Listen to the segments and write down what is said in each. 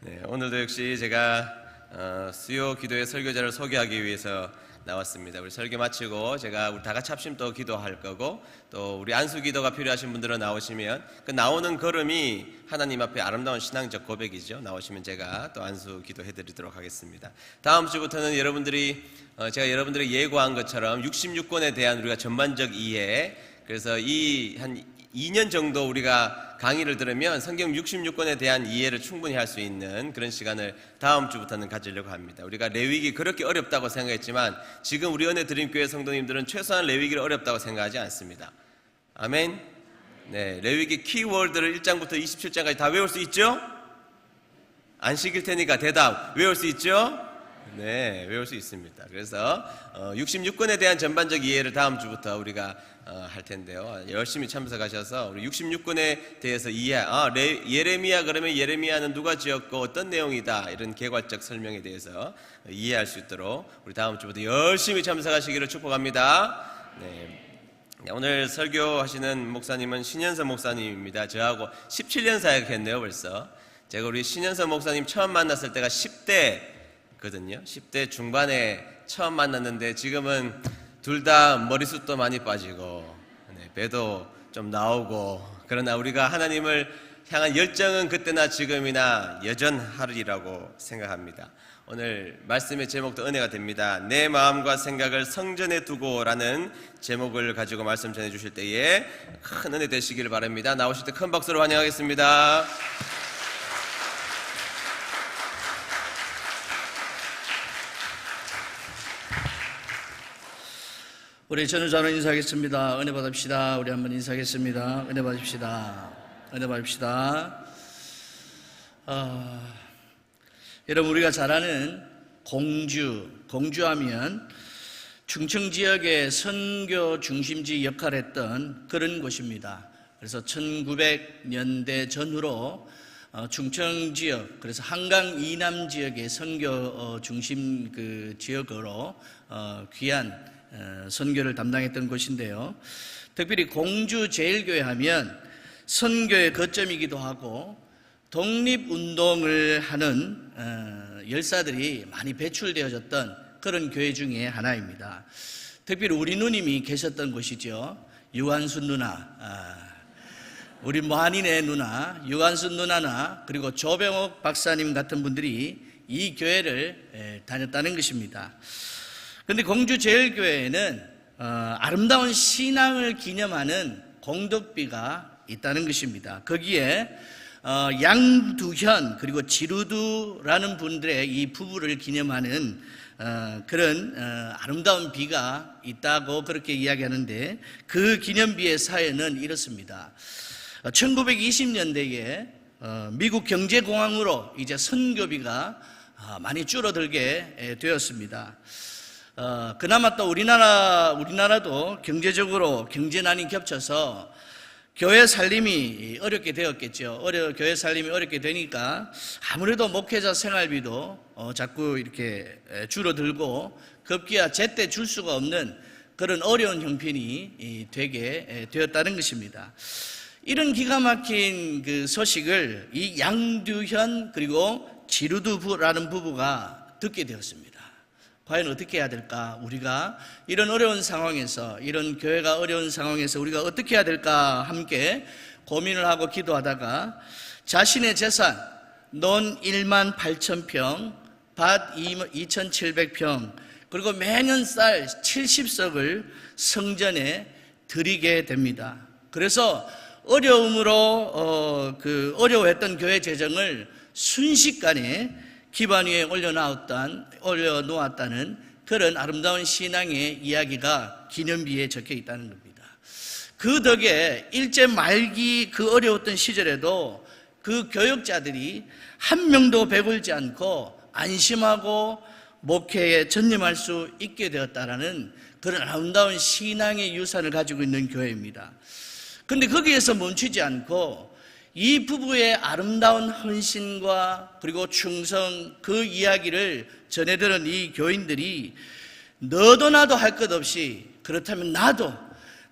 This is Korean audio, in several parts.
네, 오늘도 역시 제가 수요 기도의 설교자를 소개하기 위해서 나왔습니다. 우리 설교 마치고 제가 우리 다 같이 합심 또 기도할 거고, 또 우리 안수 기도가 필요하신 분들은 나오시면 그 나오는 걸음이 하나님 앞에 아름다운 신앙적 고백이죠. 나오시면 제가 또 안수 기도해드리도록 하겠습니다. 다음 주부터는 제가 여러분들이 예고한 것처럼 66권에 대한 우리가 전반적 이해, 그래서 한 2년 정도 우리가 강의를 들으면 성경 66권에 대한 이해를 충분히 할 수 있는 그런 시간을 다음 주부터는 가지려고 합니다. 우리가 레위기 그렇게 어렵다고 생각했지만 지금 우리 은혜 드림교회 성도님들은 최소한 레위기를 어렵다고 생각하지 않습니다. 아멘. 네, 레위기 키워드를 1장부터 27장까지 다 외울 수 있죠? 안 시킬 테니까 대답 외울 수 있죠? 네, 외울 수 있습니다. 그래서 66권에 대한 전반적 이해를 다음 주부터 우리가 할 텐데요. 열심히 참석하셔서 우리 66권에 대해서 예레미야, 그러면 예레미야는 누가 지었고 어떤 내용이다, 이런 개괄적 설명에 대해서 이해할 수 있도록 우리 다음 주부터 열심히 참석하시기를 축복합니다. 네. 오늘 설교하시는 목사님은 신현서 목사님입니다. 저하고 17년 사역했네요 벌써. 제가 우리 신현서 목사님 처음 만났을 때가 10대거든요 10대 중반에 처음 만났는데 지금은 둘 다 머리숱도 많이 빠지고 배도 좀 나오고, 그러나 우리가 하나님을 향한 열정은 그때나 지금이나 여전하리라고 생각합니다. 오늘 말씀의 제목도 은혜가 됩니다. 내 마음과 생각을 성전에 두고 라는 제목을 가지고 말씀 전해 주실 때에 큰 은혜 되시기를 바랍니다. 나오실 때 큰 박수로 환영하겠습니다. 우리 전우자로 인사하겠습니다. 은혜 받읍시다. 우리 한번 인사하겠습니다. 은혜 받읍시다. 은혜 받읍시다. 여러분, 우리가 잘 아는 공주하면 충청 지역의 선교 중심지 역할을 했던 그런 곳입니다. 그래서 1900년대 전후로 충청 지역, 그래서 한강 이남 지역의 선교 중심 그 지역으로 귀한 선교를 담당했던 곳인데요. 특별히 공주 제일교회 하면 선교의 거점이기도 하고 독립운동을 하는 열사들이 많이 배출되어졌던 그런 교회 중에 하나입니다. 특별히 우리 누님이 계셨던 곳이죠. 유한순 누나, 우리 만인의 누나 유한순 누나나 그리고 조병옥 박사님 같은 분들이 이 교회를 다녔다는 것입니다. 그런데 공주제일교회에는 아름다운 신앙을 기념하는 공덕비가 있다는 것입니다. 거기에 양두현 그리고 지루두라는 분들의 이 부부를 기념하는 그런 아름다운 비가 있다고 그렇게 이야기하는데, 그 기념비의 사연은 이렇습니다. 1920년대에 미국 경제공황으로 이제 선교비가 많이 줄어들게 되었습니다. 그나마 또 우리나라도 경제적으로 경제난이 겹쳐서 교회 살림이 어렵게 되었겠죠. 교회 살림이 어렵게 되니까 아무래도 목회자 생활비도 자꾸 이렇게 줄어들고 급기야 제때 줄 수가 없는 그런 어려운 형편이 되게 되었다는 것입니다. 이런 기가 막힌 그 소식을 이 양두현 그리고 지루두라는 부부가 듣게 되었습니다. 과연 어떻게 해야 될까? 우리가 이런 어려운 상황에서, 이런 교회가 어려운 상황에서 우리가 어떻게 해야 될까? 함께 고민을 하고 기도하다가 자신의 재산, 논 1만 8천 평, 밭 2,700평, 그리고 매년 쌀 70석을 성전에 드리게 됩니다. 그래서 어려워했던 교회 재정을 순식간에 기반 위에 올려놓았다는 그런 아름다운 신앙의 이야기가 기념비에 적혀 있다는 겁니다. 그 덕에 일제 말기 그 어려웠던 시절에도 그 교역자들이 한 명도 배불지 않고 안심하고 목회에 전념할 수 있게 되었다라는 그런 아름다운 신앙의 유산을 가지고 있는 교회입니다. 그런데 거기에서 멈추지 않고 이 부부의 아름다운 헌신과 그리고 충성, 그 이야기를 전해들은 이 교인들이 너도 나도 할 것 없이, 그렇다면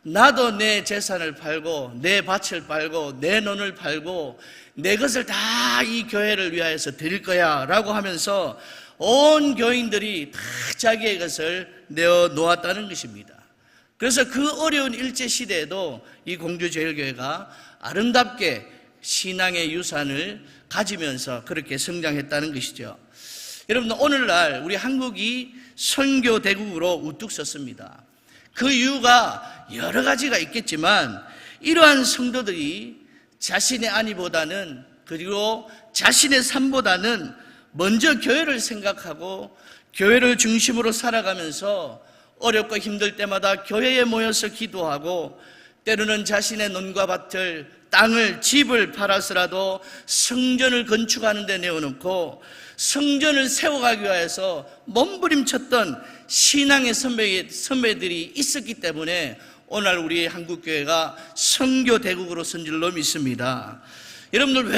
나도 내 재산을 팔고 내 밭을 팔고 내 논을 팔고 내 것을 다 이 교회를 위하여서 드릴 거야 라고 하면서 온 교인들이 다 자기의 것을 내어 놓았다는 것입니다. 그래서 그 어려운 일제시대에도 이 공주제일교회가 아름답게 신앙의 유산을 가지면서 그렇게 성장했다는 것이죠. 여러분, 오늘날 우리 한국이 선교대국으로 우뚝 섰습니다. 그 이유가 여러 가지가 있겠지만 이러한 성도들이 자신의 안위보다는, 그리고 자신의 삶보다는 먼저 교회를 생각하고 교회를 중심으로 살아가면서 어렵고 힘들 때마다 교회에 모여서 기도하고, 때로는 자신의 논과 밭을, 땅을, 집을 팔아서라도 성전을 건축하는 데 내어놓고 성전을 세워가기 위해서 몸부림쳤던 신앙의 선배들이 있었기 때문에 오늘 우리 한국교회가 선교대국으로 선 줄로 믿습니다. 여러분들,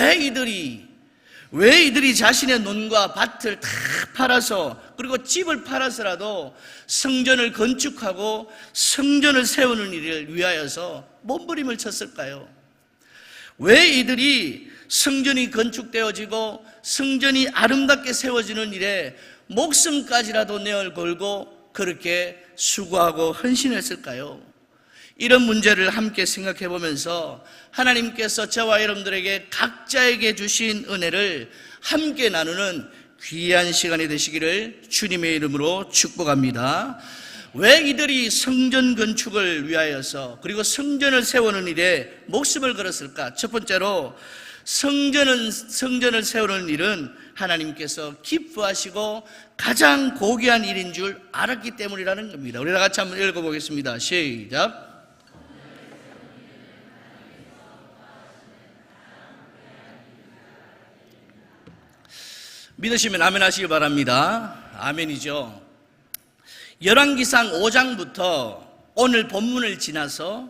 왜 이들이 자신의 논과 밭을 다 팔아서, 그리고 집을 팔아서라도 성전을 건축하고 성전을 세우는 일을 위하여서 몸부림을 쳤을까요? 왜 이들이 성전이 건축되어지고 성전이 아름답게 세워지는 일에 목숨까지라도 내어 걸고 그렇게 수고하고 헌신했을까요? 이런 문제를 함께 생각해 보면서 하나님께서 저와 여러분들에게 각자에게 주신 은혜를 함께 나누는 귀한 시간이 되시기를 주님의 이름으로 축복합니다. 왜 이들이 성전 건축을 위하여서, 그리고 성전을 세우는 일에 목숨을 걸었을까? 첫 번째로, 성전을 세우는 일은 하나님께서 기뻐하시고 가장 고귀한 일인 줄 알았기 때문이라는 겁니다. 우리 다 같이 한번 읽어보겠습니다. 시작. 믿으시면 아멘 하시기 바랍니다. 아멘이죠. 열왕기상 5장부터 오늘 본문을 지나서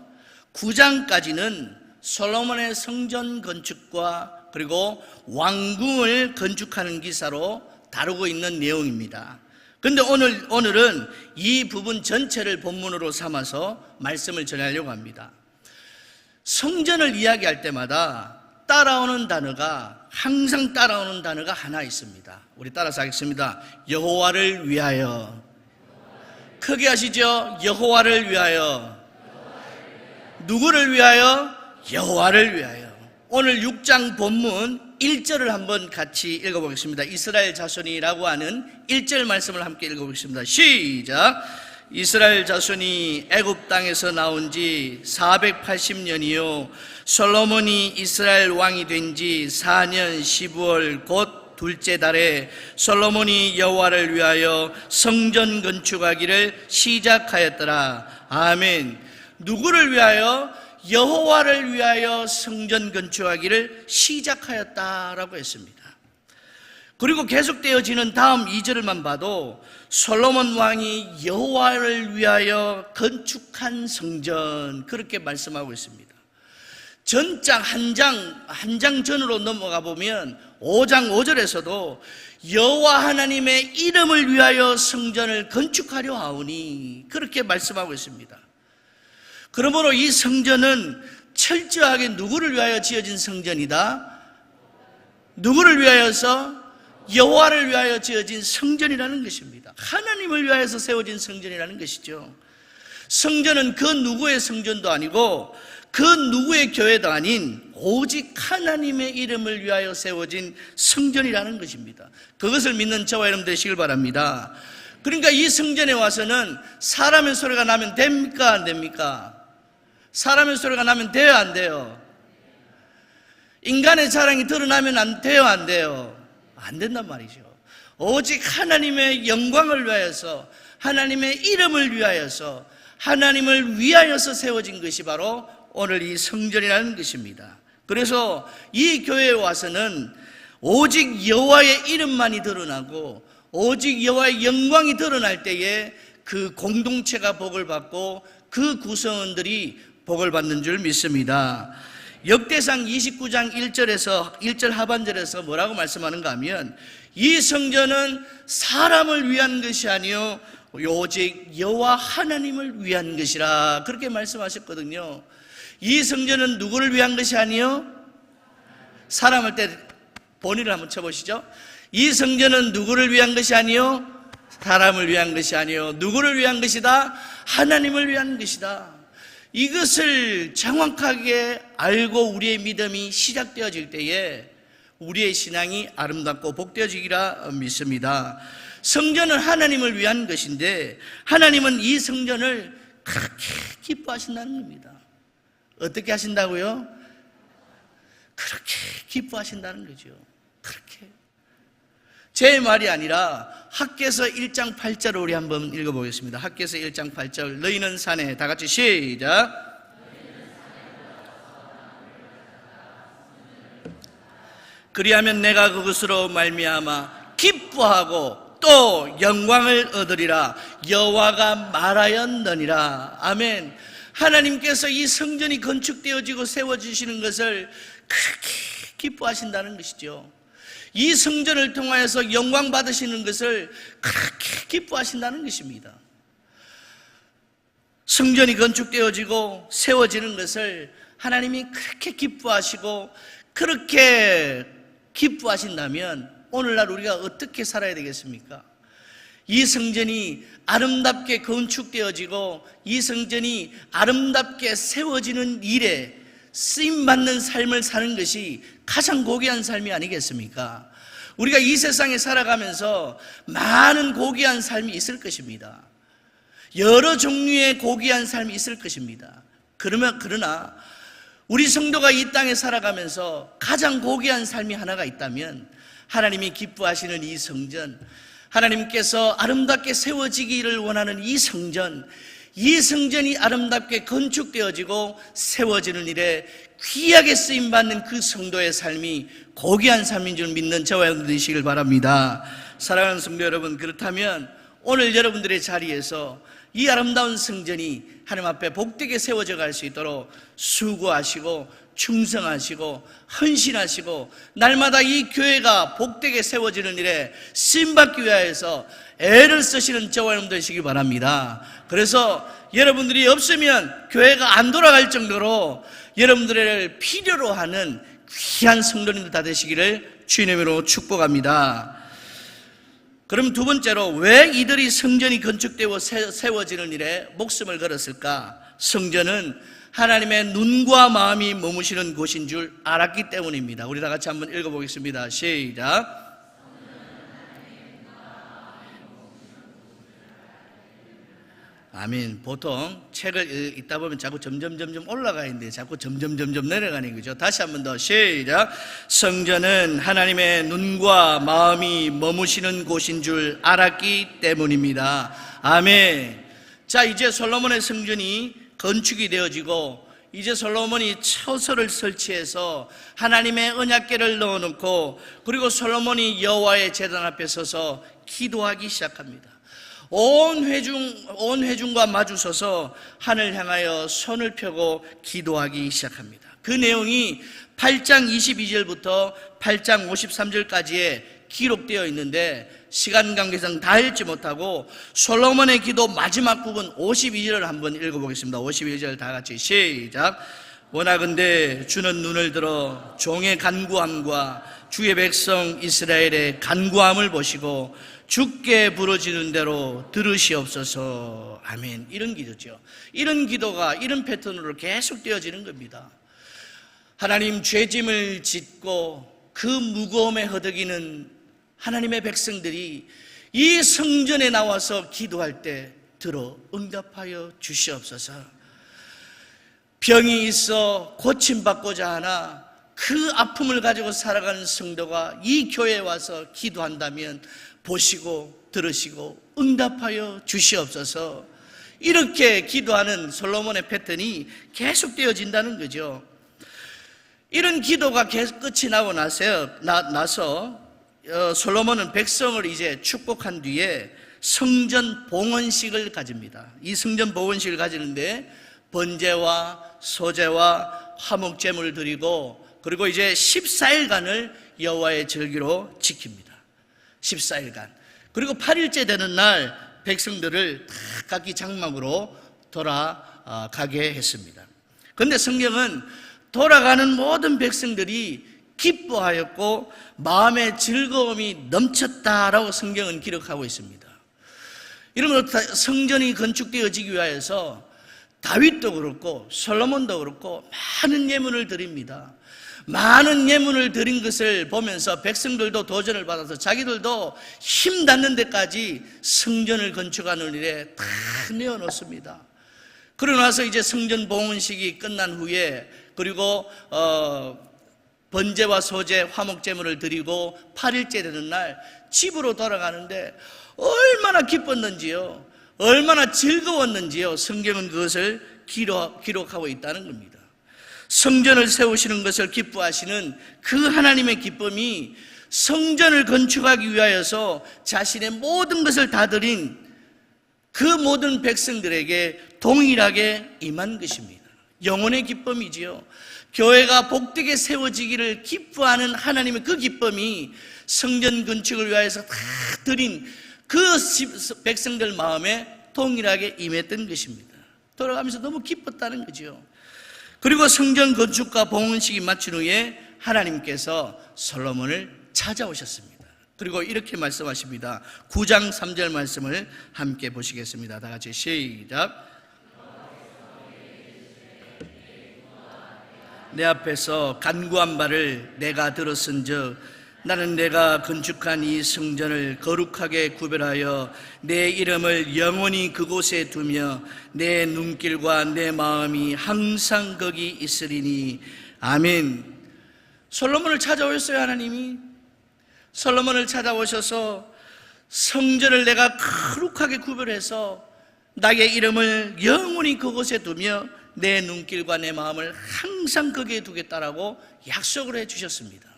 9장까지는 솔로몬의 성전 건축과 그리고 왕궁을 건축하는 기사로 다루고 있는 내용입니다. 그런데 오늘은 이 부분 전체를 본문으로 삼아서 말씀을 전하려고 합니다. 성전을 이야기할 때마다 항상 따라오는 단어가 하나 있습니다. 우리 따라서 하겠습니다. 여호와를 위하여. 크게 하시죠. 여호와를 위하여. 누구를 위하여? 여호와를 위하여. 오늘 6장 본문 1절을 한번 같이 읽어보겠습니다. 이스라엘 자손이라고 하는 1절 말씀을 함께 읽어보겠습니다. 시작. 이스라엘 자손이 애굽 땅에서 나온 지 480년이요 솔로몬이 이스라엘 왕이 된 지 4년 12월 곧 둘째 달에 솔로몬이 여호와를 위하여 성전 건축하기를 시작하였더라. 아멘. 누구를 위하여? 여호와를 위하여 성전 건축하기를 시작하였다라고 했습니다. 그리고 계속되어지는 다음 2절만 봐도 솔로몬 왕이 여호와를 위하여 건축한 성전, 그렇게 말씀하고 있습니다. 전장 한 장 전으로 넘어가 보면 5장 5절에서도 여호와 하나님의 이름을 위하여 성전을 건축하려 하오니, 그렇게 말씀하고 있습니다. 그러므로 이 성전은 철저하게 누구를 위하여 지어진 성전이다? 누구를 위하여서? 여호와를 위하여 지어진 성전이라는 것입니다. 하나님을 위하여서 세워진 성전이라는 것이죠. 성전은 그 누구의 성전도 아니고 그 누구의 교회도 아닌 오직 하나님의 이름을 위하여 세워진 성전이라는 것입니다. 그것을 믿는 저와 여러분 되시길 바랍니다. 그러니까 이 성전에 와서는 사람의 소리가 나면 됩니까? 안 됩니까? 사람의 소리가 나면 돼요? 안 돼요? 인간의 자랑이 드러나면 안 돼요? 안 돼요? 안 된단 말이죠. 오직 하나님의 영광을 위하여서, 하나님의 이름을 위하여서, 하나님을 위하여서 세워진 것이 바로 오늘 이 성전이라는 것입니다. 그래서 이 교회에 와서는 오직 여호와의 이름만이 드러나고 오직 여호와의 영광이 드러날 때에 그 공동체가 복을 받고 그 구성원들이 복을 받는 줄 믿습니다. 역대상 29장 1절 하반절에서 뭐라고 말씀하는가 하면 이 성전은 사람을 위한 것이 아니요 오직 여호와 하나님을 위한 것이라 그렇게 말씀하셨거든요. 이 성전은 누구를 위한 것이 아니요 사람을 때 본의를 한번 쳐보시죠. 이 성전은 누구를 위한 것이 아니요 사람을 위한 것이 아니요 누구를 위한 것이다? 하나님을 위한 것이다. 이것을 정확하게 알고 우리의 믿음이 시작되어질 때에 우리의 신앙이 아름답고 복되어지기라 믿습니다. 성전은 하나님을 위한 것인데 하나님은 이 성전을 그렇게 기뻐하신다는 겁니다. 어떻게 하신다고요? 그렇게 기뻐하신다는 거죠. 그렇게. 제 말이 아니라 학개서 1장 8절을 우리 한번 읽어보겠습니다. 학개서 1장 8절 너희는 산에 다 같이 시작. 그리하면 내가 그것으로 말미암아 기뻐하고 또 영광을 얻으리라 여호와가 말하였느니라. 아멘. 하나님께서 이 성전이 건축되어지고 세워지시는 것을 그렇게 기뻐하신다는 것이죠. 이 성전을 통하여서 영광 받으시는 것을 그렇게 기뻐하신다는 것입니다. 성전이 건축되어지고 세워지는 것을 하나님이 그렇게 기뻐하시고 그렇게 기뻐하신다면 오늘날 우리가 어떻게 살아야 되겠습니까? 이 성전이 아름답게 건축되어지고 이 성전이 아름답게 세워지는 일에 쓰임받는 삶을 사는 것이 가장 고귀한 삶이 아니겠습니까? 우리가 이 세상에 살아가면서 많은 고귀한 삶이 있을 것입니다. 여러 종류의 고귀한 삶이 있을 것입니다. 그러나 우리 성도가 이 땅에 살아가면서 가장 고귀한 삶이 하나가 있다면 하나님이 기뻐하시는 이 성전, 하나님께서 아름답게 세워지기를 원하는 이 성전이 아름답게 건축되어지고 세워지는 일에 귀하게 쓰임받는 그 성도의 삶이 고귀한 삶인 줄 믿는 저와 여러분들 되시길 바랍니다. 사랑하는 성도 여러분, 그렇다면 오늘 여러분들의 자리에서 이 아름다운 성전이 하나님 앞에 복되게 세워져 갈 수 있도록 수고하시고 충성하시고 헌신하시고 날마다 이 교회가 복되게 세워지는 일에 쓰임받기 위하여서 애를 쓰시는 저와 여러분 되시기 바랍니다. 그래서 여러분들이 없으면 교회가 안 돌아갈 정도로 여러분들을 필요로 하는 귀한 성도님들 다 되시기를 주님의 이름으로 축복합니다. 그럼 두 번째로 왜 이들이 성전이 건축되고 세워지는 일에 목숨을 걸었을까? 성전은 하나님의 눈과 마음이 머무시는 곳인 줄 알았기 때문입니다. 우리 다 같이 한번 읽어보겠습니다. 시작. 아멘. 보통 책을 읽다 보면 자꾸 점점 올라가 있는데 자꾸 점점 내려가는 거죠. 다시 한번 더 시작. 성전은 하나님의 눈과 마음이 머무시는 곳인 줄 알았기 때문입니다. 아멘. 자, 이제 솔로몬의 성전이 건축이 되어지고 이제 솔로몬이 처소를 설치해서 하나님의 언약궤를 넣어놓고 그리고 솔로몬이 여호와의 제단 앞에 서서 기도하기 시작합니다. 온 회중과 마주서서 하늘 향하여 손을 펴고 기도하기 시작합니다. 그 내용이 8장 22절부터 8장 53절까지에 기록되어 있는데 시간 관계상 다 읽지 못하고 솔로몬의 기도 마지막 부분 52절을 한번 읽어보겠습니다. 52절 다 같이 시작. 원하건대 주는 눈을 들어 종의 간구함과 주의 백성 이스라엘의 간구함을 보시고 주께 부르짖는 대로 들으시옵소서. 아멘. 이런 기도죠. 이런 기도가 이런 패턴으로 계속 되어지는 겁니다. 하나님, 죄짐을 짓고 그 무거움에 허덕이는 하나님의 백성들이 이 성전에 나와서 기도할 때 들어 응답하여 주시옵소서. 병이 있어 고침받고자 하나 그 아픔을 가지고 살아가는 성도가 이 교회에 와서 기도한다면 보시고 들으시고 응답하여 주시옵소서. 이렇게 기도하는 솔로몬의 패턴이 계속 되어진다는 거죠. 이런 기도가 계속 끝이 나고 나서 솔로몬은 백성을 이제 축복한 뒤에 성전 봉헌식을 가집니다. 이 성전 봉헌식을 가지는데 번제와 소제와 화목제물을 드리고 그리고 이제 14일간을 여호와의 절기로 지킵니다. 14일간. 그리고 8일째 되는 날 백성들을 다 각기 장막으로 돌아가게 했습니다. 그런데 성경은 돌아가는 모든 백성들이 기뻐하였고 마음의 즐거움이 넘쳤다라고 성경은 기록하고 있습니다. 이러므로 성전이 건축되어지기 위하여서 다윗도 그렇고 솔로몬도 그렇고 많은 예물을 드립니다. 많은 예물을 드린 것을 보면서 백성들도 도전을 받아서 자기들도 힘 닿는 데까지 성전을 건축하는 일에 다 내어놓습니다. 그러고 나서 이제 성전 봉헌식이 끝난 후에 그리고 번제와 소제, 화목제물을 드리고 8일째 되는 날 집으로 돌아가는데 얼마나 기뻤는지요, 얼마나 즐거웠는지요, 성경은 그것을 기록하고 있다는 겁니다. 성전을 세우시는 것을 기뻐하시는 그 하나님의 기쁨이 성전을 건축하기 위하여서 자신의 모든 것을 다 드린 그 모든 백성들에게 동일하게 임한 것입니다. 영혼의 기쁨이지요. 교회가 복되게 세워지기를 기뻐하는 하나님의 그 기쁨이 성전 건축을 위하여서 다 드린 그 백성들 마음에 동일하게 임했던 것입니다. 돌아가면서 너무 기뻤다는 거죠. 그리고 성전 건축과 봉헌식이 마친 후에 하나님께서 솔로몬을 찾아오셨습니다. 그리고 이렇게 말씀하십니다. 9장 3절 말씀을 함께 보시겠습니다. 다 같이 시작. 내 앞에서 간구한 바를 내가 들었은즉 나는 내가 건축한 이 성전을 거룩하게 구별하여 내 이름을 영원히 그곳에 두며 내 눈길과 내 마음이 항상 거기 있으리니 아멘. 솔로몬을 찾아오셨어요. 하나님이 솔로몬을 찾아오셔서 성전을 내가 거룩하게 구별해서 나의 이름을 영원히 그곳에 두며 내 눈길과 내 마음을 항상 거기에 두겠다라고 약속을 해주셨습니다.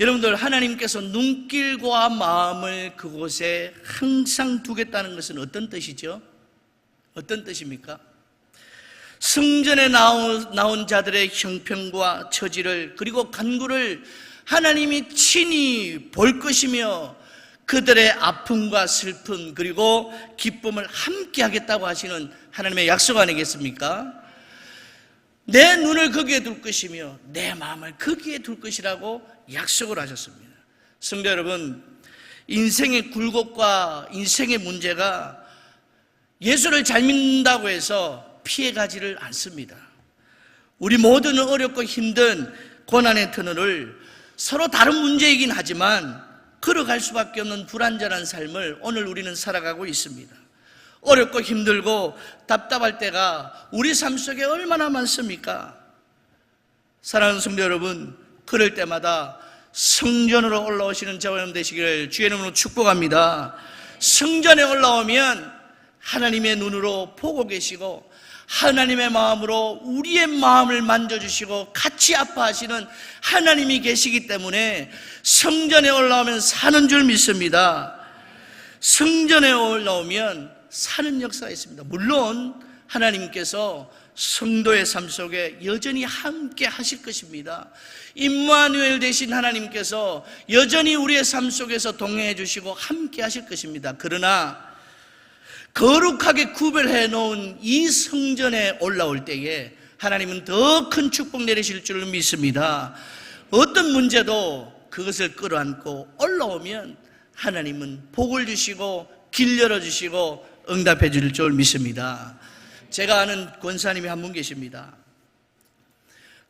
여러분들, 하나님께서 눈길과 마음을 그곳에 항상 두겠다는 것은 어떤 뜻이죠? 어떤 뜻입니까? 성전에 나온 자들의 형편과 처지를 그리고 간구를 하나님이 친히 볼 것이며 그들의 아픔과 슬픔 그리고 기쁨을 함께 하겠다고 하시는 하나님의 약속 아니겠습니까? 내 눈을 거기에 둘 것이며 내 마음을 거기에 둘 것이라고 약속을 하셨습니다. 성도 여러분, 인생의 굴곡과 인생의 문제가 예수를 잘 믿는다고 해서 피해가지를 않습니다. 우리 모두는 어렵고 힘든 고난의 터널을 서로 다른 문제이긴 하지만 걸어갈 수밖에 없는 불완전한 삶을 오늘 우리는 살아가고 있습니다. 어렵고 힘들고 답답할 때가 우리 삶 속에 얼마나 많습니까? 사랑하는 성도 여러분, 그럴 때마다 성전으로 올라오시는 저와 여러분 되시기를 주의 이름으로 축복합니다. 성전에 올라오면 하나님의 눈으로 보고 계시고 하나님의 마음으로 우리의 마음을 만져주시고 같이 아파하시는 하나님이 계시기 때문에 성전에 올라오면 사는 줄 믿습니다. 성전에 올라오면 사는 역사가 있습니다. 물론 하나님께서 성도의 삶 속에 여전히 함께 하실 것입니다. 임마누엘 되신 하나님께서 여전히 우리의 삶 속에서 동행해 주시고 함께 하실 것입니다. 그러나 거룩하게 구별해 놓은 이 성전에 올라올 때에 하나님은 더 큰 축복 내리실 줄 믿습니다. 어떤 문제도 그것을 끌어안고 올라오면 하나님은 복을 주시고 길 열어주시고 응답해 줄 줄 믿습니다. 제가 아는 권사님이 한 분 계십니다.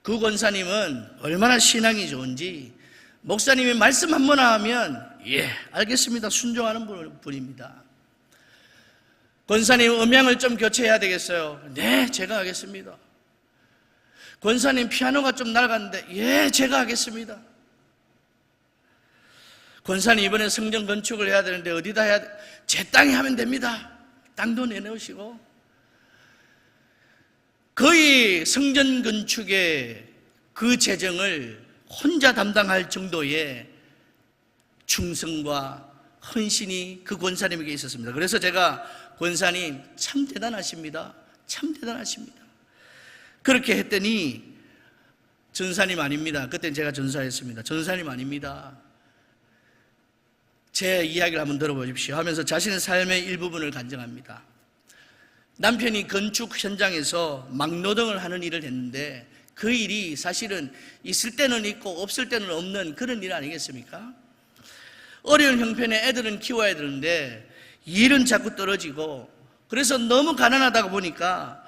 그 권사님은 얼마나 신앙이 좋은지 목사님이 말씀 한 번 하면 예 알겠습니다 순종하는 분입니다. 권사님 음향을 좀 교체해야 되겠어요. 네 제가 하겠습니다. 권사님 피아노가 좀 낡았는데 예 제가 하겠습니다. 권사님 이번에 성전 건축을 해야 되는데 어디다 해야 돼? 제 땅에 하면 됩니다. 땅도 내놓으시고 거의 성전 건축의 그 재정을 혼자 담당할 정도의 충성과 헌신이 그 권사님에게 있었습니다. 그래서 제가 권사님 참 대단하십니다. 참 대단하십니다. 그렇게 했더니 전사님 아닙니다. 그때 제가 전사했습니다. 전사님 아닙니다. 제 이야기를 한번 들어보십시오 하면서 자신의 삶의 일부분을 간증합니다. 남편이 건축 현장에서 막노동을 하는 일을 했는데 그 일이 사실은 있을 때는 있고 없을 때는 없는 그런 일 아니겠습니까? 어려운 형편의 애들은 키워야 되는데 일은 자꾸 떨어지고, 그래서 너무 가난하다고 보니까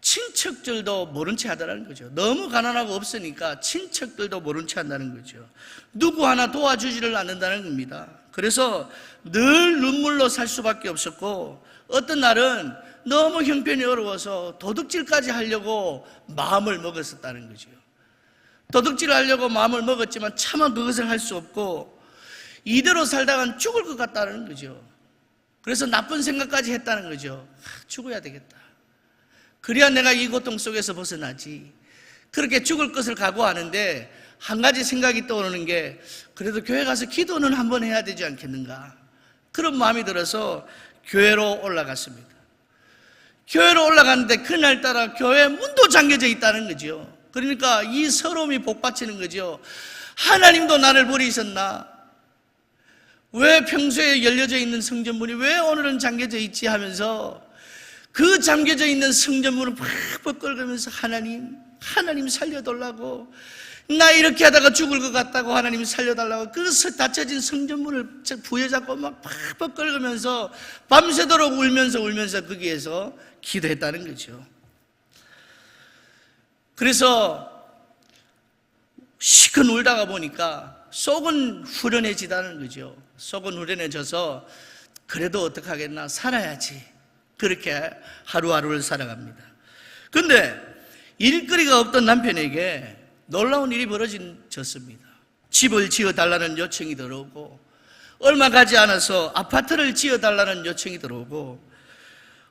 친척들도 모른 채 하더라는 거죠. 너무 가난하고 없으니까 친척들도 모른 채 한다는 거죠. 누구 하나 도와주지를 않는다는 겁니다. 그래서 늘 눈물로 살 수밖에 없었고, 어떤 날은 너무 형편이 어려워서 도둑질까지 하려고 마음을 먹었었다는 거죠. 도둑질을 하려고 마음을 먹었지만 차마 그것을 할 수 없고 이대로 살다간 죽을 것 같다는 거죠. 그래서 나쁜 생각까지 했다는 거죠. 죽어야 되겠다. 그래야 내가 이 고통 속에서 벗어나지. 그렇게 죽을 것을 각오하는데 한 가지 생각이 떠오르는 게, 그래도 교회 가서 기도는 한번 해야 되지 않겠는가, 그런 마음이 들어서 교회로 올라갔습니다. 교회로 올라갔는데 그날따라 교회 문도 잠겨져 있다는 거죠. 그러니까 이 서러움이 복받치는 거죠. 하나님도 나를 버리셨나? 왜 평소에 열려져 있는 성전문이 왜 오늘은 잠겨져 있지 하면서 그 잠겨져 있는 성전문을 팍팍 끌면서 하나님 살려달라고, 나 이렇게 하다가 죽을 것 같다고 하나님 살려달라고 그 닫혀진 성전문을 부여잡고 막 팍팍 끌면서 밤새도록 울면서 거기에서 기도했다는 거죠. 그래서 시큰 울다가 보니까 속은 후련해지다는 거죠. 속은 후련해져서 그래도 어떡하겠나, 살아야지. 그렇게 하루하루를 살아갑니다. 근데 일거리가 없던 남편에게 놀라운 일이 벌어졌습니다. 집을 지어달라는 요청이 들어오고, 얼마 가지 않아서 아파트를 지어달라는 요청이 들어오고,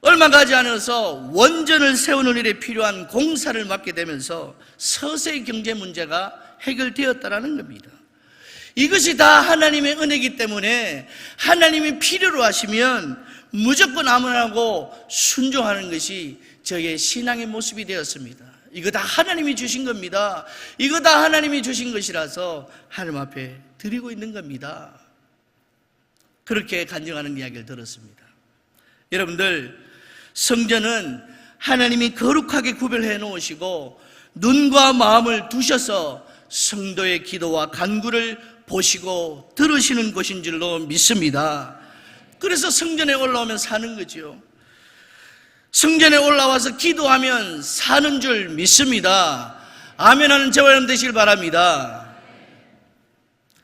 얼마 가지 않아서 원전을 세우는 일에 필요한 공사를 맡게 되면서 서서히 경제 문제가 해결되었다는 겁니다. 이것이 다 하나님의 은혜이기 때문에 하나님이 필요로 하시면 무조건 아멘하고 순종하는 것이 저의 신앙의 모습이 되었습니다. 이거 다 하나님이 주신 겁니다. 이거 다 하나님이 주신 것이라서 하나님 앞에 드리고 있는 겁니다. 그렇게 간증하는 이야기를 들었습니다. 여러분들, 성전은 하나님이 거룩하게 구별해 놓으시고 눈과 마음을 두셔서 성도의 기도와 간구를 보시고 들으시는 곳인 줄로 믿습니다. 그래서 성전에 올라오면 사는 거죠. 성전에 올라와서 기도하면 사는 줄 믿습니다. 아멘하는 저와 여러분 되시길 바랍니다.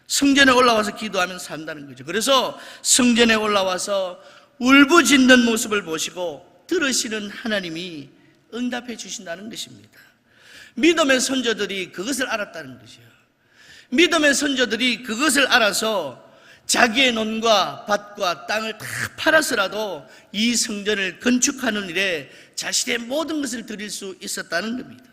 성전에 올라와서 기도하면 산다는 거죠. 그래서 성전에 올라와서 울부짖는 모습을 보시고 들으시는 하나님이 응답해 주신다는 것입니다. 믿음의 선조들이 그것을 알았다는 거죠. 믿음의 선조들이 그것을 알아서 자기의 논과 밭과 땅을 다 팔아서라도 이 성전을 건축하는 일에 자신의 모든 것을 드릴 수 있었다는 겁니다.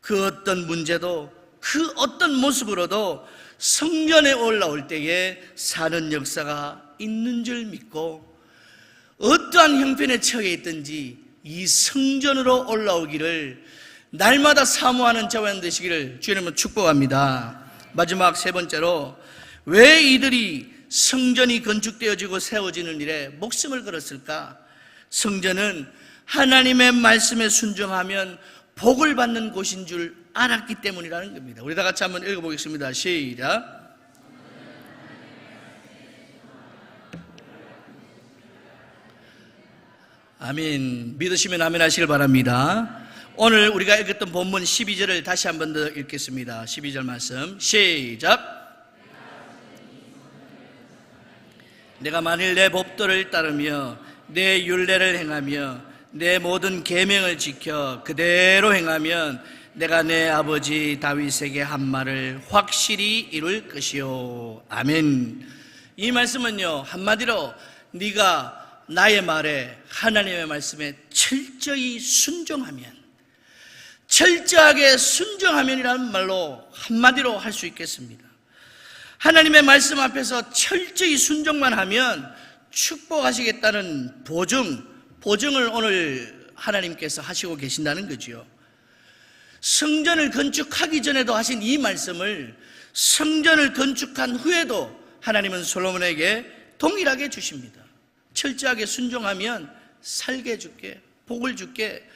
그 어떤 문제도 그 어떤 모습으로도 성전에 올라올 때에 사는 역사가 있는 줄 믿고, 어떠한 형편에 처해 있든지 이 성전으로 올라오기를 날마다 사모하는 저와 여러분 되시기를 주님은 축복합니다. 마지막 세 번째로, 왜 이들이 성전이 건축되어지고 세워지는 일에 목숨을 걸었을까? 성전은 하나님의 말씀에 순종하면 복을 받는 곳인 줄 알았기 때문이라는 겁니다. 우리 다 같이 한번 읽어보겠습니다. 시작. 아멘. 믿으시면 아멘 하시길 바랍니다. 오늘 우리가 읽었던 본문 12절을 다시 한 번 더 읽겠습니다. 12절 말씀 시작. 내가 만일 내 법도를 따르며 내 율례를 행하며 내 모든 계명을 지켜 그대로 행하면 내가 내 아버지 다윗에게 한 말을 확실히 이룰 것이요. 아멘. 이 말씀은요, 한마디로 네가 나의 말에, 하나님의 말씀에 철저히 순종하면, 철저하게 순종하면이라는 말로 한마디로 할 수 있겠습니다. 하나님의 말씀 앞에서 철저히 순종만 하면 축복하시겠다는 보증을 오늘 하나님께서 하시고 계신다는 거죠. 성전을 건축하기 전에도 하신 이 말씀을 성전을 건축한 후에도 하나님은 솔로몬에게 동일하게 주십니다. 철저하게 순종하면 살게 해줄게, 복을 줄게,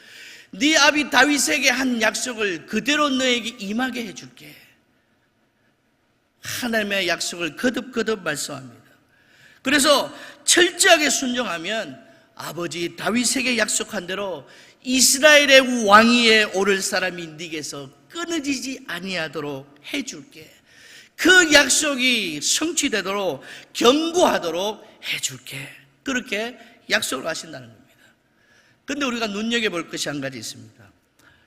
네 아비 다윗에게 한 약속을 그대로 너에게 임하게 해줄게. 하나님의 약속을 거듭거듭 말씀합니다. 그래서 철저하게 순종하면 아버지 다윗에게 약속한 대로 이스라엘의 왕위에 오를 사람이 네게서 끊어지지 아니하도록 해줄게. 그 약속이 성취되도록 견고하도록 해줄게. 그렇게 약속을 하신다는 겁니다. 그런데 우리가 눈여겨볼 것이 한 가지 있습니다.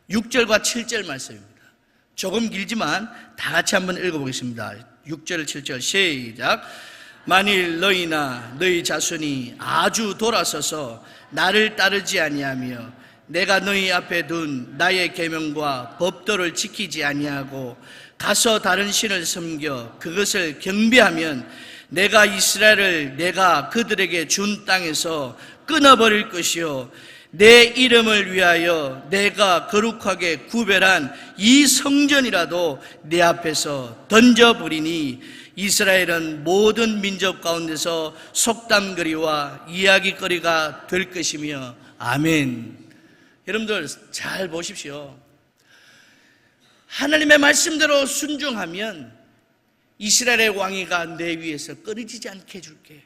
6절과 7절 말씀입니다. 조금 길지만 다 같이 한번 읽어보겠습니다. 6절 7절 시작. 만일 너희나 너희 자손이 아주 돌아서서 나를 따르지 아니하며 내가 너희 앞에 둔 나의 계명과 법도를 지키지 아니하고 가서 다른 신을 섬겨 그것을 경배하면 내가 이스라엘을 내가 그들에게 준 땅에서 끊어버릴 것이요 내 이름을 위하여 내가 거룩하게 구별한 이 성전이라도 내 앞에서 던져버리니 이스라엘은 모든 민족 가운데서 속담거리와 이야기거리가 될 것이며 아멘. 여러분들 잘 보십시오. 하나님의 말씀대로 순종하면 이스라엘의 왕위가 내 위에서 끊어지지 않게 해줄게.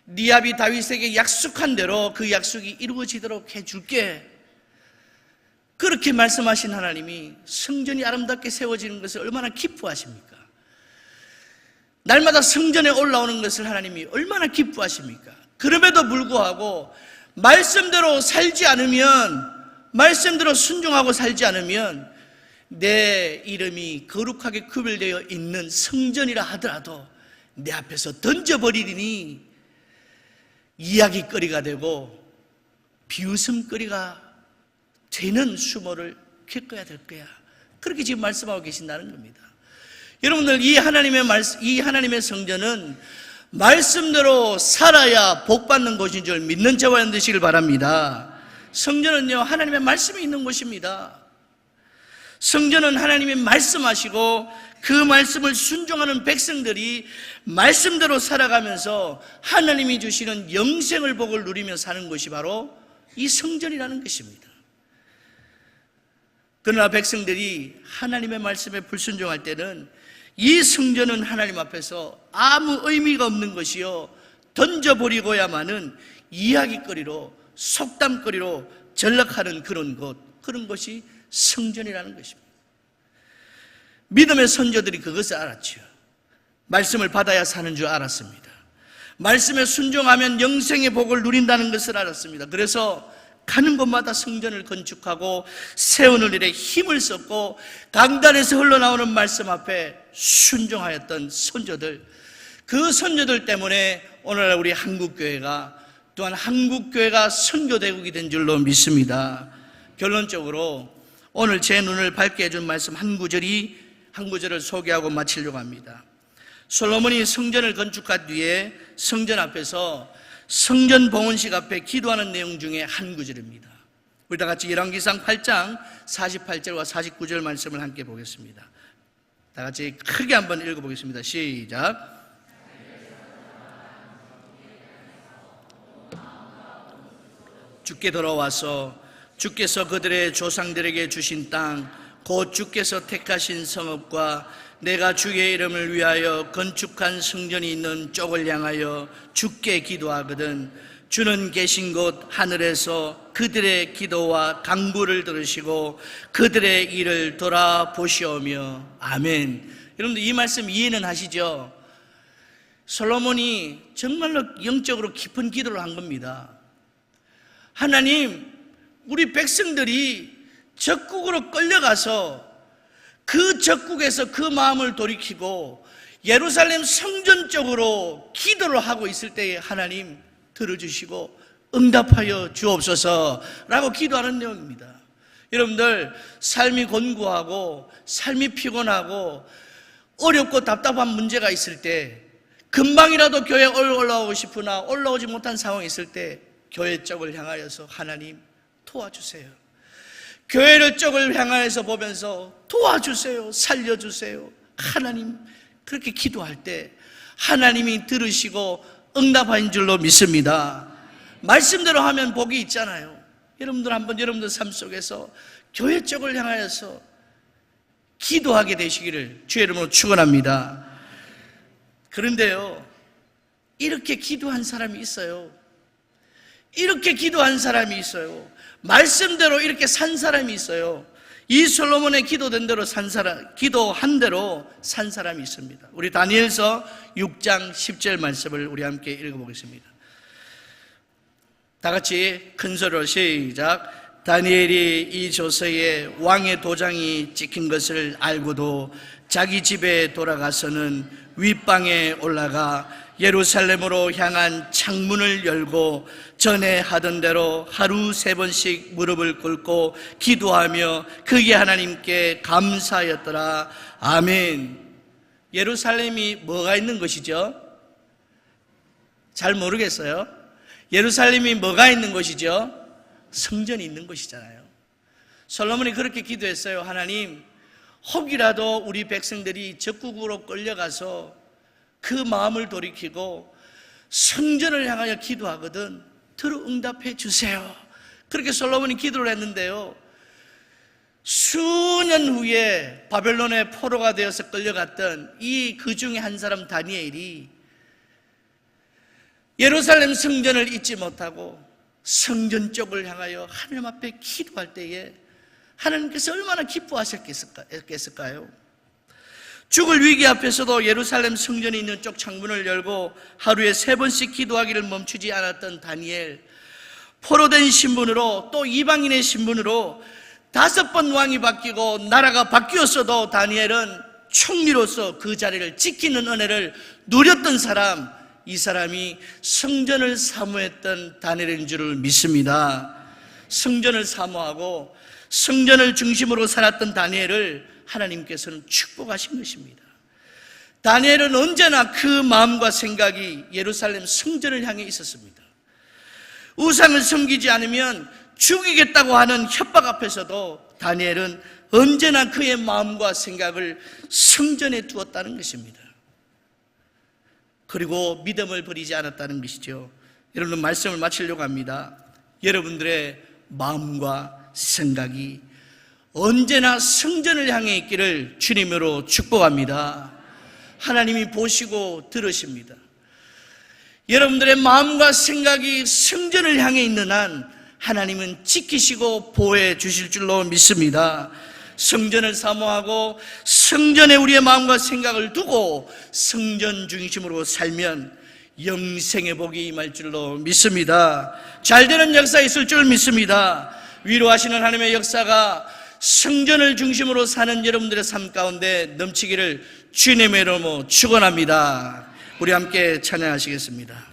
네 아비 다윗에게 약속한 대로 그 약속이 이루어지도록 해줄게. 그렇게 말씀하신 하나님이 성전이 아름답게 세워지는 것을 얼마나 기뻐하십니까? 날마다 성전에 올라오는 것을 하나님이 얼마나 기뻐하십니까? 그럼에도 불구하고 말씀대로 살지 않으면, 말씀대로 순종하고 살지 않으면 내 이름이 거룩하게 구별되어 있는 성전이라 하더라도 내 앞에서 던져버리니 이야기거리가 되고 비웃음거리가 되는 수모를 겪어야 될 거야. 그렇게 지금 말씀하고 계신다는 겁니다. 여러분들, 이 하나님의 성전은 말씀대로 살아야 복받는 곳인 줄 믿는 저와 여러분 되시길 바랍니다. 성전은요, 하나님의 말씀이 있는 곳입니다. 성전은 하나님이 말씀하시고 그 말씀을 순종하는 백성들이 말씀대로 살아가면서 하나님이 주시는 영생을 복을 누리며 사는 것이 바로 이 성전이라는 것입니다. 그러나 백성들이 하나님의 말씀에 불순종할 때는 이 성전은 하나님 앞에서 아무 의미가 없는 것이요 던져버리고야만은 이야기거리로 속담거리로 전락하는 그런 것이 성전이라는 것입니다. 믿음의 선조들이 그것을 알았죠. 말씀을 받아야 사는 줄 알았습니다. 말씀에 순종하면 영생의 복을 누린다는 것을 알았습니다. 그래서 가는 곳마다 성전을 건축하고 세우는 일에 힘을 썼고 강단에서 흘러나오는 말씀 앞에 순종하였던 선조들, 그 선조들 때문에 오늘날 우리 한국교회가 또한 한국교회가 선교대국이 된 줄로 믿습니다. 결론적으로 오늘 제 눈을 밝게 해준 말씀 한 구절을 소개하고 마치려고 합니다. 솔로몬이 성전을 건축한 뒤에 성전 앞에서 성전 봉헌식 앞에 기도하는 내용 중에 한 구절입니다. 우리 다 같이 열왕기상 8장 48절과 49절 말씀을 함께 보겠습니다. 다 같이 크게 한번 읽어보겠습니다. 시작. 주께 돌아와서 주께서 그들의 조상들에게 주신 땅, 곧 주께서 택하신 성읍과 내가 주의 이름을 위하여 건축한 성전이 있는 쪽을 향하여 주께 기도하거든 주는 계신 곳 하늘에서 그들의 기도와 간구를 들으시고 그들의 일을 돌아보시오며 아멘. 여러분들 이 말씀 이해는 하시죠? 솔로몬이 정말로 영적으로 깊은 기도를 한 겁니다. 하나님, 우리 백성들이 적국으로 끌려가서 그 적국에서 그 마음을 돌이키고 예루살렘 성전 쪽으로 기도를 하고 있을 때에 하나님 들어주시고 응답하여 주옵소서라고 기도하는 내용입니다. 여러분들, 삶이 곤고하고 삶이 피곤하고 어렵고 답답한 문제가 있을 때 금방이라도 교회에 올라오고 싶으나 올라오지 못한 상황이 있을 때 교회 쪽을 향하여서 하나님 도와주세요. 교회를 쪽을 향해서 보면서 도와주세요, 살려주세요. 하나님, 그렇게 기도할 때 하나님이 들으시고 응답하신 줄로 믿습니다. 말씀대로 하면 복이 있잖아요. 여러분들 한번 여러분들 삶 속에서 교회 쪽을 향하여서 기도하게 되시기를 주의 이름으로 축원합니다. 그런데요, 이렇게 기도한 사람이 있어요. 이렇게 기도한 사람이 있어요. 말씀대로 이렇게 산 사람이 있어요. 이 솔로몬의 기도된 대로 산 사람, 기도한 대로 산 사람이 있습니다. 우리 다니엘서 6장 10절 말씀을 우리 함께 읽어보겠습니다. 다 같이 큰 소리로 시작. 다니엘이 이 조서에 왕의 도장이 찍힌 것을 알고도 자기 집에 돌아가서는 윗방에 올라가 예루살렘으로 향한 창문을 열고 전에 하던 대로 하루 3번씩 무릎을 꿇고 기도하며 그게 하나님께 감사하였더라. 아멘. 예루살렘이 뭐가 있는 것이죠? 잘 모르겠어요. 예루살렘이 뭐가 있는 것이죠? 성전이 있는 것이잖아요. 솔로몬이 그렇게 기도했어요. 하나님, 혹이라도 우리 백성들이 적국으로 끌려가서 그 마음을 돌이키고 성전을 향하여 기도하거든 들어 응답해 주세요. 그렇게 솔로몬이 기도를 했는데요, 수년 후에 바벨론의 포로가 되어서 끌려갔던 그 중에 한 사람 다니엘이 예루살렘 성전을 잊지 못하고 성전 쪽을 향하여 하나님 앞에 기도할 때에 하나님께서 얼마나 기뻐하셨겠을까요? 죽을 위기 앞에서도 예루살렘 성전이 있는 쪽 창문을 열고 하루에 3번씩 기도하기를 멈추지 않았던 다니엘, 포로된 신분으로 또 이방인의 신분으로 5번 왕이 바뀌고 나라가 바뀌었어도 다니엘은 총리로서 그 자리를 지키는 은혜를 누렸던 사람, 이 사람이 성전을 사모했던 다니엘인 줄을 믿습니다. 성전을 사모하고 성전을 중심으로 살았던 다니엘을 하나님께서는 축복하신 것입니다. 다니엘은 언제나 그 마음과 생각이 예루살렘 성전을 향해 있었습니다. 우상을 섬기지 않으면 죽이겠다고 하는 협박 앞에서도 다니엘은 언제나 그의 마음과 생각을 성전에 두었다는 것입니다. 그리고 믿음을 버리지 않았다는 것이죠. 여러분, 말씀을 마치려고 합니다. 여러분들의 마음과 생각이 언제나 성전을 향해 있기를 주님으로 축복합니다. 하나님이 보시고 들으십니다. 여러분들의 마음과 생각이 성전을 향해 있는 한 하나님은 지키시고 보호해 주실 줄로 믿습니다. 성전을 사모하고 성전에 우리의 마음과 생각을 두고 성전 중심으로 살면 영생의 복이 임할 줄로 믿습니다. 잘되는 역사 있을 줄 믿습니다. 위로하시는 하나님의 역사가 성전을 중심으로 사는 여러분들의 삶 가운데 넘치기를 주님의 이름으로 축원합니다. 우리 함께 찬양하시겠습니다.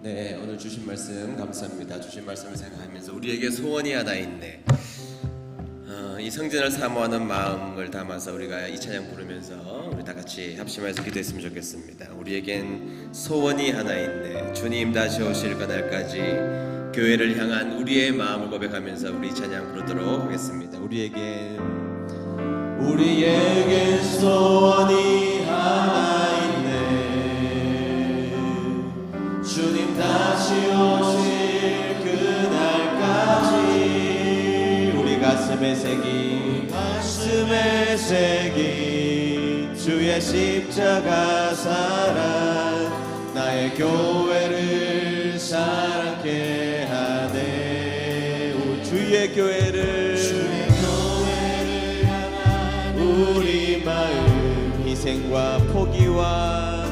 네, 오늘 주신 말씀 감사합니다. 주신 말씀을 생각하면서 우리에게 소원이 하나 있네. 이 성전을 사모하는 마음을 담아서 우리가 이 찬양 부르면서 우리 다 같이 합심해서 기도했으면 좋겠습니다. 우리에겐 소원이 하나 있네. 주님 다시 오실 그날까지 교회를 향한 우리의 마음을 고백하면서 우리 이 찬양 부르도록 하겠습니다. 우리에겐 소원이 하나 있네. 주님 다시 오실 그날까지 우리 가슴에 새긴 주의 십자가 사랑 나의 교회를 사랑케 하네. 주의 교회를 향한 우리 마음 희생과 포기와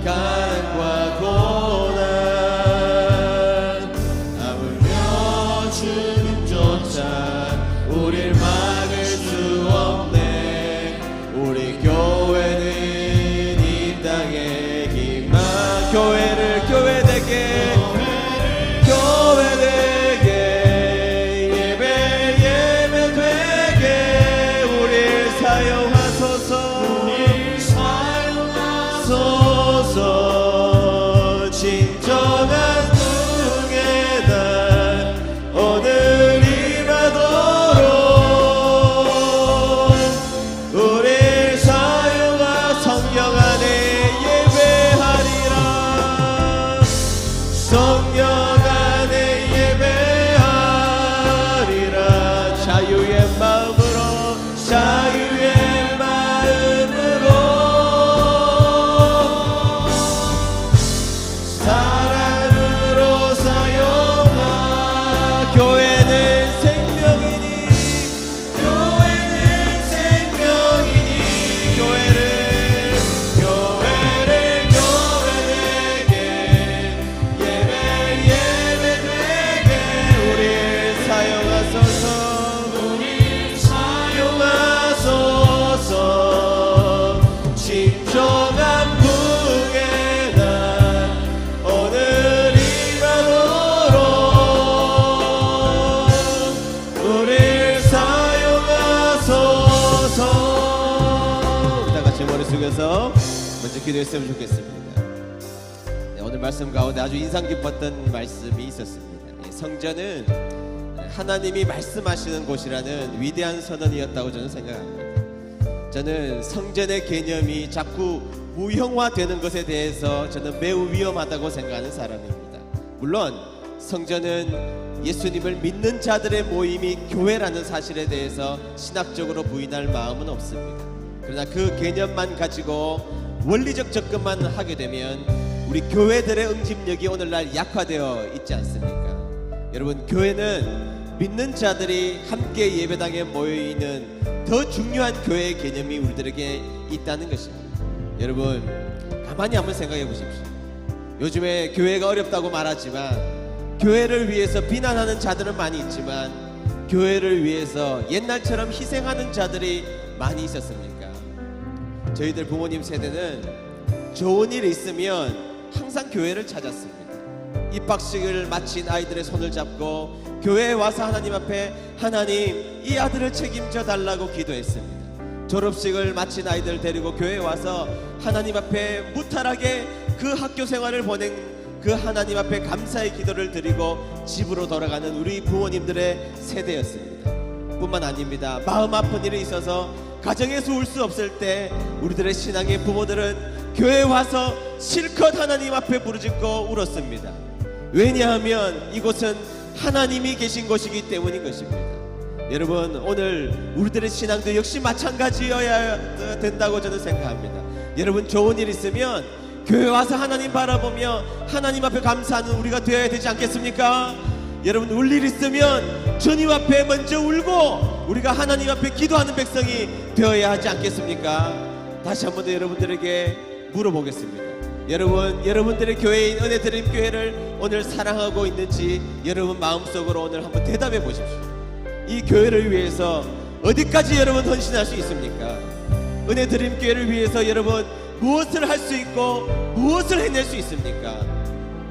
가난과 고난 아물며 주님 쫓아 우릴 막을 수 없네. 우리 교회는 이 땅에 희망 교회 되게 예배 진정한 부흥의 날 오늘 임하도록 우리 사유가 성령 안에 예배하리라. 성령 안에 예배하리라. 자유의 마음으로 자유의 마음으로 사랑으로 사용하. 교회는 생명이니 교회는 생명이니 교회에게 예배되게 우리 사용하소서. 우리 사용하소서. 진정한 부흥의 날 오늘 임하도록 우리 사용하소서. 다 같이 머리 숙여서 먼저 기도했으면 좋겠습니다. 네, 오늘 말씀 가운데 아주 인상 깊었던 말씀이 있었습니다. 성전은 하나님이 말씀하시는 곳이라는 위대한 선언이었다고 저는 생각합니다. 저는 성전의 개념이 자꾸 무형화되는 것에 대해서 저는 매우 위험하다고 생각하는 사람입니다. 물론 성전은 예수님을 믿는 자들의 모임이 교회라는 사실에 대해서 신학적으로 부인할 마음은 없습니다. 그러나 그 개념만 가지고 원리적 접근만 하게 되면 우리 교회들의 응집력이 오늘날 약화되어 있지 않습니까? 여러분, 교회는 믿는 자들이 함께 예배당에 모여있는 더 중요한 교회의 개념이 우리들에게 있다는 것입니다. 여러분, 가만히 한번 생각해 보십시오. 요즘에 교회가 어렵다고 말하지만 교회를 위해서 비난하는 자들은 많이 있지만 교회를 위해서 옛날처럼 희생하는 자들이 많이 있었습니까? 저희들 부모님 세대는 좋은 일이 있으면 항상 교회를 찾았습니다. 입학식을 마친 아이들의 손을 잡고 교회에 와서 하나님 앞에 하나님 이 아들을 책임져 달라고 기도했습니다. 졸업식을 마친 아이들 데리고 교회에 와서 하나님 앞에 무탈하게 그 학교 생활을 보낸 그 하나님 앞에 감사의 기도를 드리고 집으로 돌아가는 우리 부모님들의 세대였습니다. 뿐만 아닙니다. 마음 아픈 일이 있어서 가정에서 울 수 없을 때 우리들의 신앙의 부모들은 교회에 와서 실컷 하나님 앞에 부르짖고 울었습니다. 왜냐하면 이곳은 하나님이 계신 곳이기 때문인 것입니다. 여러분, 오늘 우리들의 신앙도 역시 마찬가지여야 된다고 저는 생각합니다. 여러분, 좋은 일 있으면 교회 와서 하나님 바라보며 하나님 앞에 감사하는 우리가 되어야 되지 않겠습니까? 여러분, 울 일 있으면 주님 앞에 먼저 울고 우리가 하나님 앞에 기도하는 백성이 되어야 하지 않겠습니까? 다시 한 번 더 여러분들에게 물어보겠습니다. 여러분들의 교회인 은혜드림 교회를 오늘 사랑하고 있는지 여러분 마음속으로 오늘 한번 대답해 보십시오. 이 교회를 위해서 어디까지 여러분 헌신할 수 있습니까? 은혜드림 교회를 위해서 여러분 무엇을 할 수 있고 무엇을 해낼 수 있습니까?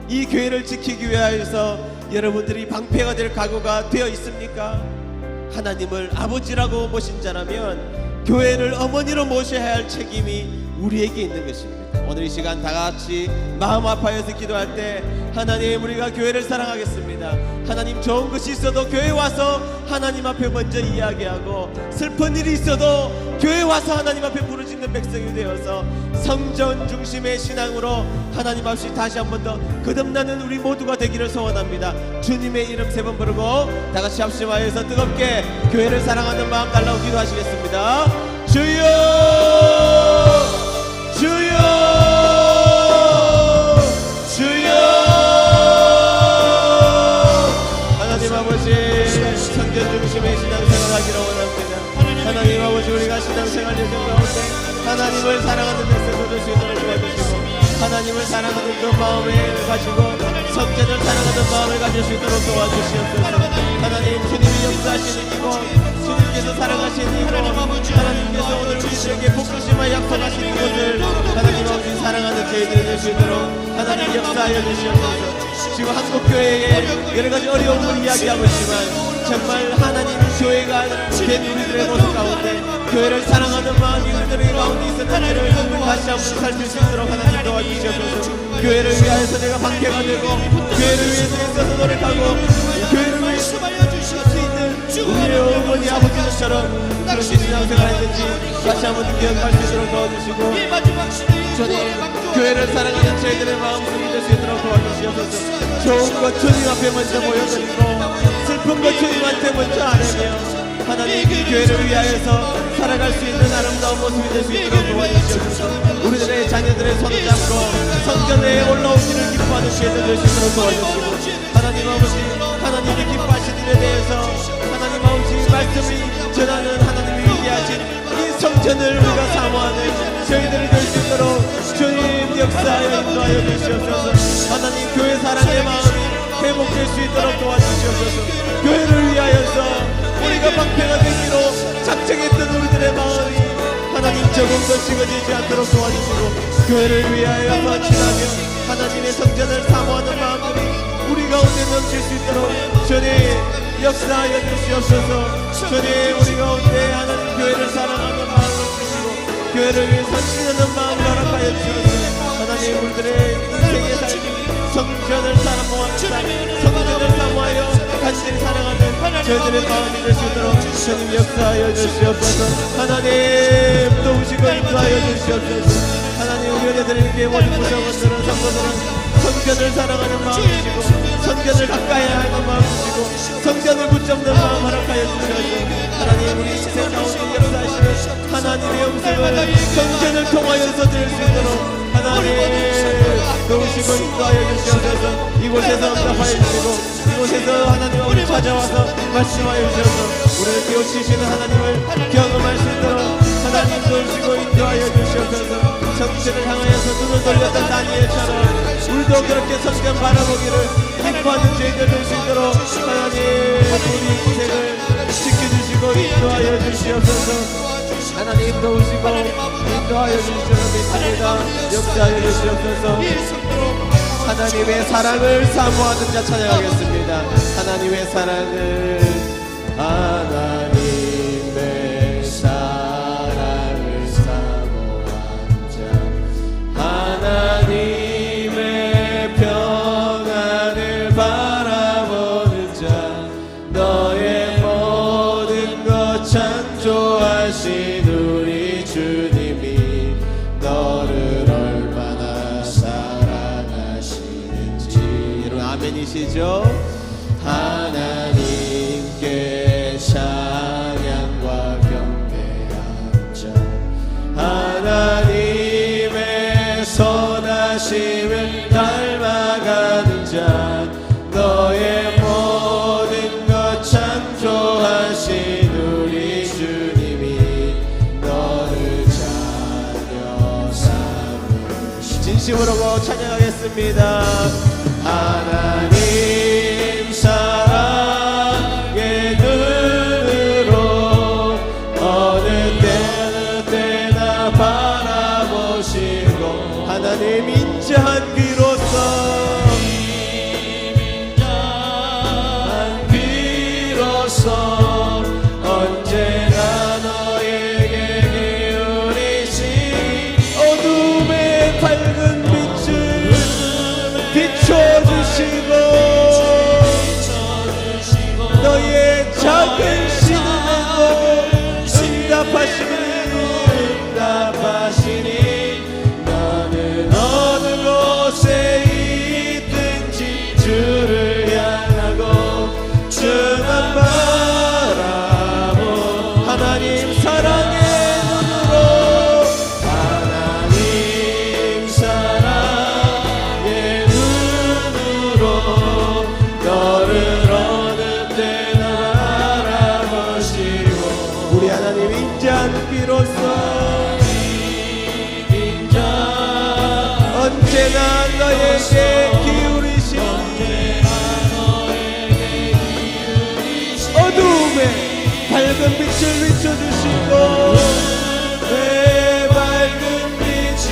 이 교회를 지키기 위하여서 여러분들이 방패가 될 각오가 되어 있습니까? 하나님을 아버지라고 모신 자라면 교회를 어머니로 모셔야 할 책임이 우리에게 있는 것입니다. 오늘 이 시간 다 같이 마음 아파해서 기도할 때 하나님, 우리가 교회를 사랑하겠습니다. 하나님, 좋은 것이 있어도 교회 와서 하나님 앞에 먼저 이야기하고 슬픈 일이 있어도 교회 와서 하나님 앞에 부르짖는 백성이 되어서 성전 중심의 신앙으로 하나님 앞에 다시 한 번 더 거듭나는 우리 모두가 되기를 소원합니다. 주님의 이름 세 번 부르고 다 같이 합심하여서 뜨겁게 교회를 사랑하는 마음 달라고 기도하시겠습니다. 주여, 주여, 주여. 하나님 아버지, 성전 중심의 신앙생활 하기를 원합니다. 하나님 아버지, 우리가 신앙생활 여정 가운데 하나님을 사랑하는 백성을 될 수 있도록 도와주시고 하나님을 사랑하는 그 마음을 가지고 성전을 사랑하는 마음을 가질 수 있도록 도와주시옵소서. 하나님, 주님이 역사하시는 이곳, 주님께서 사랑하시는 이곳, 하나님께서 오늘 우리들에게 복주심을 약속하신 이곳을 하나님 아버지 사랑하는 저희들이 될 수 있도록 하나님 역사하여 주시옵소서. 지금 한국교회에 여러가지 어려움을 이야기하고 있지만 정말 하나님 교회가 된 우리들의 모습 가운데 교회를 사랑하는 마음이 우리들의 가운데 있었는지를 다시 한번 살필 수 있도록 하나님 도와주시옵소서. 교회를 위하여서 내가 방패가 되고 교회를 위해서 애써서 노력하고 교회를 위해서 말려주실 수 있는 우리의 어머니 아버지들처럼 그런 신앙생활 했는지 다시 한번 기억할 수 있도록 도와주시고, 주님 교회를 사랑하는 저희들의 마음을 될 수 있도록 도와주시옵소서. 좋은 것 주님 앞에 먼저 보여드리고 슬픈 것 주님한테 먼저 아뢰며 하나님 교회를 위하여서 살아갈 수 있는 아름다운 모습이 될 수 있도록 도와주시옵소서. 우리들의 자녀들의 손을 잡고 성전에 올라오기를 기뻐하는 교회들 될 수 있도록 도와주시고, 하나님 아버지 하나님이 기뻐하신 일에 대해서 하나님 아버지 말씀을 전하는 하나님이 위대하신 이 성전을 우리가 사모하는 저희들이 될 수 있도록 주님 역사하여 인도하여 주시옵소서. 하나님 교회 사랑의 마음이 회복될 수 있도록 도와주시옵소서. 교회를 위하여서 우리가 방패가 되기로 작정했던 우리들의 마음이 하나님 조금도 식어지지 않도록 도와주시고, 교회를 위하여서 지나며 하나님의 성전을 사모하는 마음들이 우리 가운데 넘칠 수 있도록 주님 역사하여 주시옵소서. 주님 우리 가운데 하나님 교회를 사랑하는 마음을 주시고 교회를 위해 선신하는 마음을 허락하여 주시옵소서. 하나님 우리들의 인생의 삶이 성전을 사모하는 삶, 성전을 사모하여 간절히 사랑하는 저희들의 마음이 될 수 있도록 주님 역사하여 주시옵소서. 하나님 도우시고 인도하여 주시옵소서. 하나님 우리 은혜드리는 모든 구성원들은 성도들은 성전을 사랑하는 마음이시고 성전을 가까이 하는 마음이시고 성전을 붙잡는 마음 허락하여 주시옵소서. 하나님 우리 인생 가운데 역사하시는 하나님의 음성을 성전을 통하여서 들을 수 있도록 하나님 도우시고 인도하여 주시옵소서. 이곳에서 응답하여 주시고 이곳에서 하나님 우리 찾아와서 말씀하여 주셔서 우리를 깨우치시는 하나님을 경험할 수 있도록 하나님 도우시고 인도하여 주시옵소서. 성전을 향하여서 눈을 돌렸던 다니엘처럼 우리도 그렇게 성전 바라보기를 기뻐하는 저희들 될 수 있도록 하나님 우리 인생을 지켜주시고 인도하여 주시옵소서. 하나님 도우시고 인도하여 주시옵소서. 믿습니다. 역사하여 주시옵소서. 하나님의 사랑을 사모하는 자 찬양하겠습니다. 하나님의 사랑을 하나님의 사랑을 사모하는 자 하나님의 평안을 바라보는 자 너의 모든 것 창조하신 우리 주님이 너를 얼마나 사랑하시는지 여러분 아멘이시죠? 하나님께 찬양과 경배하는 자 하나님의 선하심을 닮아가는 자 너의 모든 것 창조하신 우리 주님이 너를 자녀 삼으시 진심으로 찬양하겠습니다. 하나님 사랑의 눈으로 어느 때나 바라보시고 하나님 인자한 귀로서 언제나 너에게 기울이신 어둠의 밝은 빛을 비춰주시고 너의 작은 신음에도 응답하시니 너는 어느 곳에 있든지 주를 향하고 주만 바라보 하나님 사랑의 눈으로 하나님 사랑의 눈으로 너를 어느 때나 바라보시고 우리 하나님 인자한 귀로서 언제나 너에게 기울이시니 어둠에 밝은 빛을 비춰주시고 내 밝은 빛을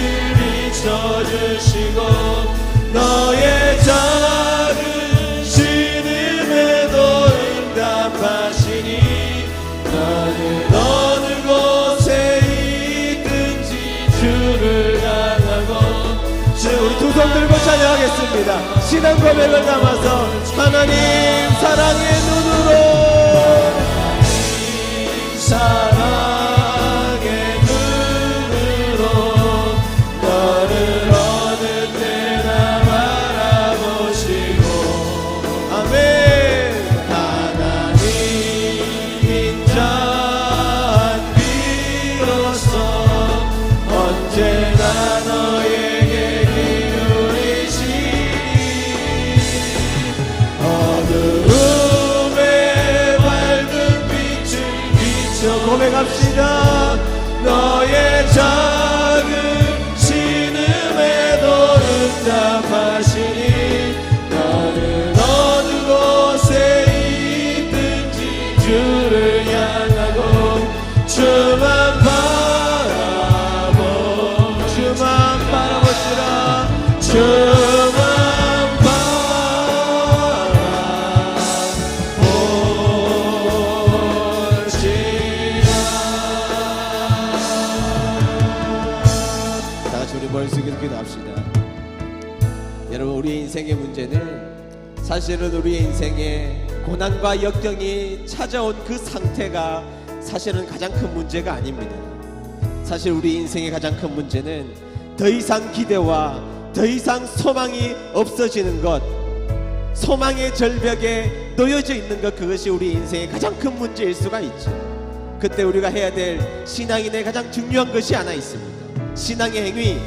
비춰주시고 너의 작은 신음에도 응답하시니 너는 어느 곳 합니다. 신앙 고백을 담아서 하나님 사랑의 눈으로, 사랑의 눈으로 너를 어느 때나 바라보시고, 아멘. 하나님인 자 비로소 언제나 너에게 기울이시니 어두움의 밝은 빛을 비춰 고백합시다. 너의 작은 신음에도 응답하시니 너는 어느 곳에 있든지 주를 향하고 주만 바라보시라. 주만 바라보시라. 다 같이 우리 머릿속에서 기도합시다. 여러분, 우리 인생의 문제는 사실은 우리의 인생에 고난과 역경이 찾아온 그 상태가 사실은 가장 큰 문제가 아닙니다. 사실 우리 인생의 가장 큰 문제는 더 이상 기대와 더 이상 소망이 없어지는 것, 소망의 절벽에 놓여져 있는 것, 그것이 우리 인생의 가장 큰 문제일 수가 있죠. 그때 우리가 해야 될 신앙인의 가장 중요한 것이 하나 있습니다. 신앙의 행위,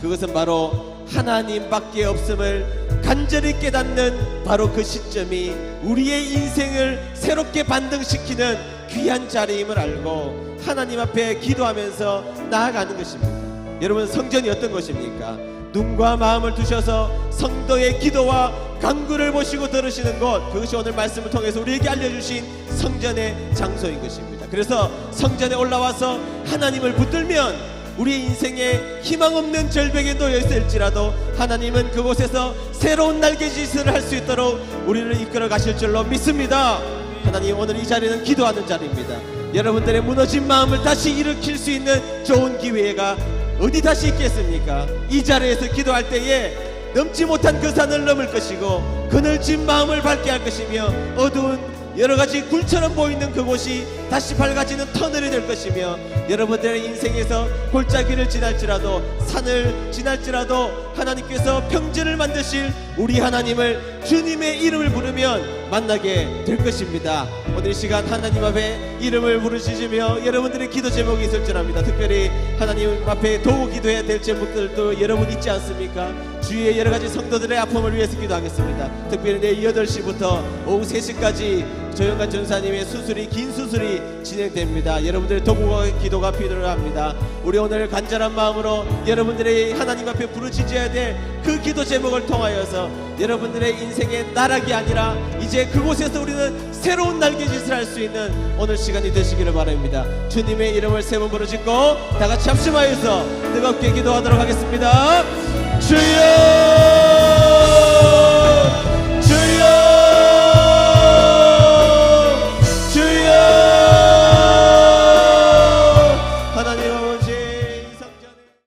그것은 바로 하나님밖에 없음을 간절히 깨닫는 바로 그 시점이 우리의 인생을 새롭게 반등시키는 귀한 자리임을 알고 하나님 앞에 기도하면서 나아가는 것입니다. 여러분, 성전이 어떤 것입니까? 눈과 마음을 두셔서 성도의 기도와 간구를 보시고 들으시는 것, 그것이 오늘 말씀을 통해서 우리에게 알려주신 성전의 장소인 것입니다. 그래서 성전에 올라와서 하나님을 붙들면 우리의 인생에 희망 없는 절벽에 놓여 있을지라도 하나님은 그곳에서 새로운 날개짓을 할 수 있도록 우리를 이끌어 가실 줄로 믿습니다. 하나님, 오늘 이 자리는 기도하는 자리입니다. 여러분들의 무너진 마음을 다시 일으킬 수 있는 좋은 기회가 어디 다시 있겠습니까? 이 자리에서 기도할 때에 넘지 못한 그 산을 넘을 것이고 그늘진 마음을 밝게 할 것이며 어두운 여러가지 굴처럼 보이는 그곳이 다시 밝아지는 터널이 될 것이며 여러분들의 인생에서 골짜기를 지날지라도 산을 지날지라도 하나님께서 평지를 만드실 우리 하나님을 주님의 이름을 부르면 만나게 될 것입니다. 오늘 이 시간 하나님 앞에 이름을 부르시며 여러분들의 기도 제목이 있을 줄 압니다. 특별히 하나님 앞에 도우 기도해야 될 제목들도 여러분 있지 않습니까? 주위의 여러가지 성도들의 아픔을 위해서 기도하겠습니다. 특별히 내일 8시부터 오후 3시까지 조영관 전사님의 수술이, 긴 수술이 진행됩니다. 여러분들의 도구와 기도가 필요합니다. 우리 오늘 간절한 마음으로 여러분들의 하나님 앞에 부르짖어야 될 그 기도 제목을 통하여서 여러분들의 인생의 나락이 아니라 이제 그곳에서 우리는 새로운 날개짓을 할 수 있는 오늘 시간이 되시기를 바랍니다. 주님의 이름을 세 번 부르짖고 다 같이 합심하여서 뜨겁게 기도하도록 하겠습니다. 주여